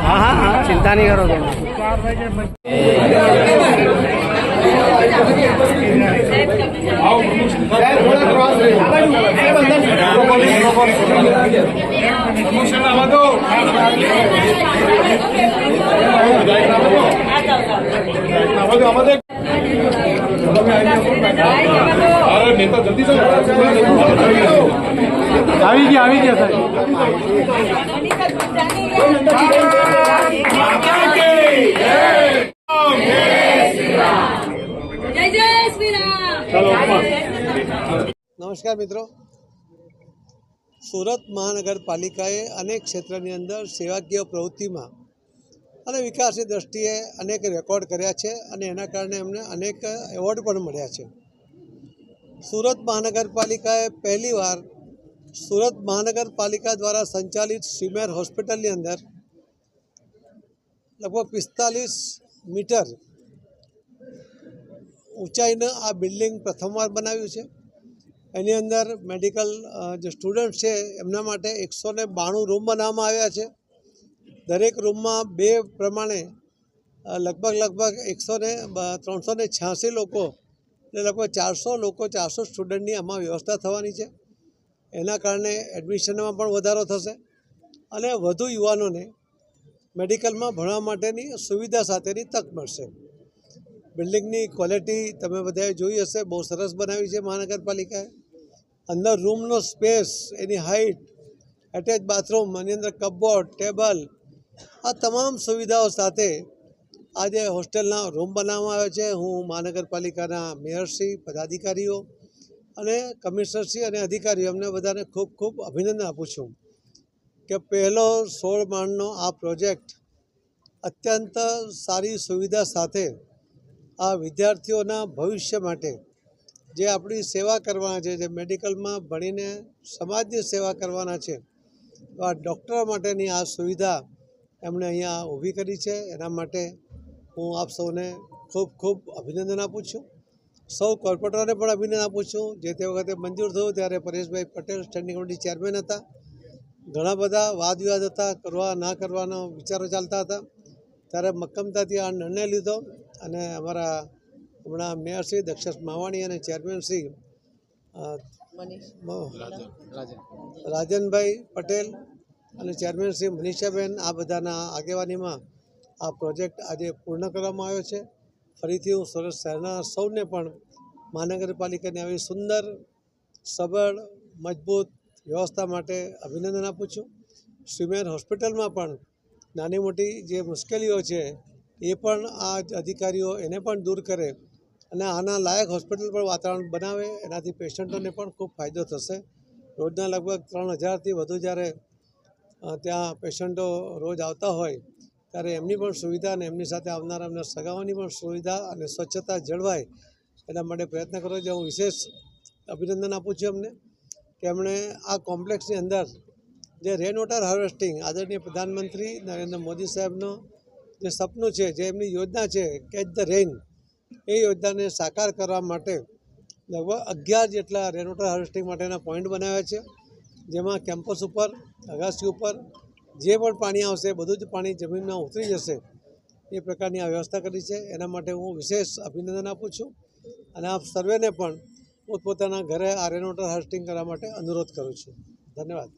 हाँ चिंता नहीं करो नेता जल्दी से આવી ગયા સાહેબ નમસ્કાર મિત્રો, સુરત મહાનગરપાલિકાએ અનેક ક્ષેત્રની અંદર સેવાકીય પ્રવૃત્તિમાં અને વિકાસની દ્રષ્ટિએ અનેક રેકોર્ડ કર્યા છે અને એના કારણે એમને અનેક એવોર્ડ પણ મળ્યા છે. સુરત મહાનગરપાલિકાએ પહેલીવાર સુરત મહાનગરપાલિકા દ્વારા સંચાલિત સ્વીમેર હોસ્પિટલની અંદર લગભગ 45 મીટર ઊંચાઈનું આ બિલ્ડિંગ પ્રથમવાર બનાવ્યું છે. એની અંદર મેડિકલ જે સ્ટુડન્ટ છે એમના માટે 192 રૂમ બનાવવામાં આવ્યા છે. દરેક રૂમમાં 2 પ્રમાણે લગભગ 386 લોકો એટલે લગભગ 400 લોકો 400 સ્ટુડન્ટની આમાં વ્યવસ્થા થવાની છે. એના કારણે એડમિશનમાં પણ વધારો થશે અને વધુ યુવાનોને મેડિકલમાં ભણવા માટેની સુવિધા સાથેની તક મળશે. બિલ્ડિંગની ક્વોલિટી તમે બધાએ જોઈ હશે, બહુ સરસ બનાવી છે મહાનગરપાલિકાએ. અંદર રૂમનો સ્પેસ, એની હાઇટ, એટેચ બાથરૂમ, એની અંદર કપબોર્ડ, ટેબલ, આ તમામ સુવિધાઓ સાથે આજે હોસ્ટેલના રૂમ બનાવવામાં આવ્યા છે. હું મહાનગરપાલિકાના મેયરશ્રી, પદાધિકારીઓ અને કમિશનરશ્રી અને અધિકારીઓ એમને બધાને ખૂબ ખૂબ અભિનંદન આપું છું કે પહેલો 16 માળનો આ પ્રોજેક્ટ અત્યંત સારી સુવિધા સાથે આ વિદ્યાર્થીઓના ભવિષ્ય માટે જે આપણી સેવા કરવાના છે, જે મેડિકલમાં ભણીને સમાજની સેવા કરવાના છે, તો આ ડૉક્ટરો માટેની આ સુવિધા એમણે અહીંયા ઊભી કરી છે. એના માટે હું આપ સૌને ખૂબ ખૂબ અભિનંદન આપું છું. સૌ કોર્પોરેટરોને પણ અભિનંદન આપું છું. જે તે વખતે મંજૂર થયું ત્યારે પરેશભાઈ પટેલ સ્ટેન્ડિંગ કમિટી ચેરમેન હતા. ઘણા બધા વાદ વિવાદ હતા, કરવા ના કરવાનો વિચારો ચાલતા હતા. ત્યારે મક્કમતાથી આ નિર્ણય લીધો અને અમારા હમણાં મેયરશ્રી દક્ષેશ માવાણી અને ચેરમેનશ્રી રાજનભાઈ પટેલ અને ચેરમેનશ્રી મનીષાબેન, આ બધાના આગેવાનીમાં આ પ્રોજેક્ટ આજે પૂર્ણ કરવામાં આવ્યો છે. ફરીથી હું સુરત શહેરના સૌને પણ મહાનગરપાલિકાની આવી સુંદર, સબળ, મજબૂત વ્યવસ્થા માટે અભિનંદન આપું છું. સ્વીમેર હોસ્પિટલમાં પણ નાની મોટી જે મુશ્કેલીઓ છે એ પણ આ અધિકારીઓ એને પણ દૂર કરે અને આના લાયક હોસ્પિટલ પણ વાતાવરણ બનાવે. એનાથી પેશન્ટોને પણ ખૂબ ફાયદો થશે. રોજના લગભગ 3000થી વધુ જ્યારે ત્યાં પેશન્ટો રોજ આવતા હોય ત્યારે એમની પણ સુવિધા અને એમની સાથે આવનારા એમના સગાઓની પણ સુવિધા અને સ્વચ્છતા જળવાય એના માટે પ્રયત્ન કરો છે. હું વિશેષ અભિનંદન આપું છું એમને કે એમણે આ કોમ્પ્લેક્સની અંદર જે રેન વોટર હાર્વેસ્ટિંગ આદરણીય પ્રધાનમંત્રી નરેન્દ્ર મોદી સાહેબનો જે સપનું છે, જે એમની યોજના છે કેચ ધ રેઇન, એ યોજનાને સાકાર કરવા માટે લગભગ 11 જેટલા રેન વોટર હાર્વેસ્ટિંગ માટેના પોઈન્ટ બનાવ્યા છે. જેમાં કેમ્પસ ઉપર, અગાસી ઉપર જે પણ પાણી આવશે બધું જ પાણી જમીનમાં ઉતરી જશે એ પ્રકારની આ વ્યવસ્થા કરી છે. એના માટે હું વિશેષ અભિનંદન આપું છું અને આપ સર્વેને પણ પોતપોતાના ઘરે આ રેન વોટર હાર્વેસ્ટિંગ કરવા માટે અનુરોધ કરું છું. ધન્યવાદ.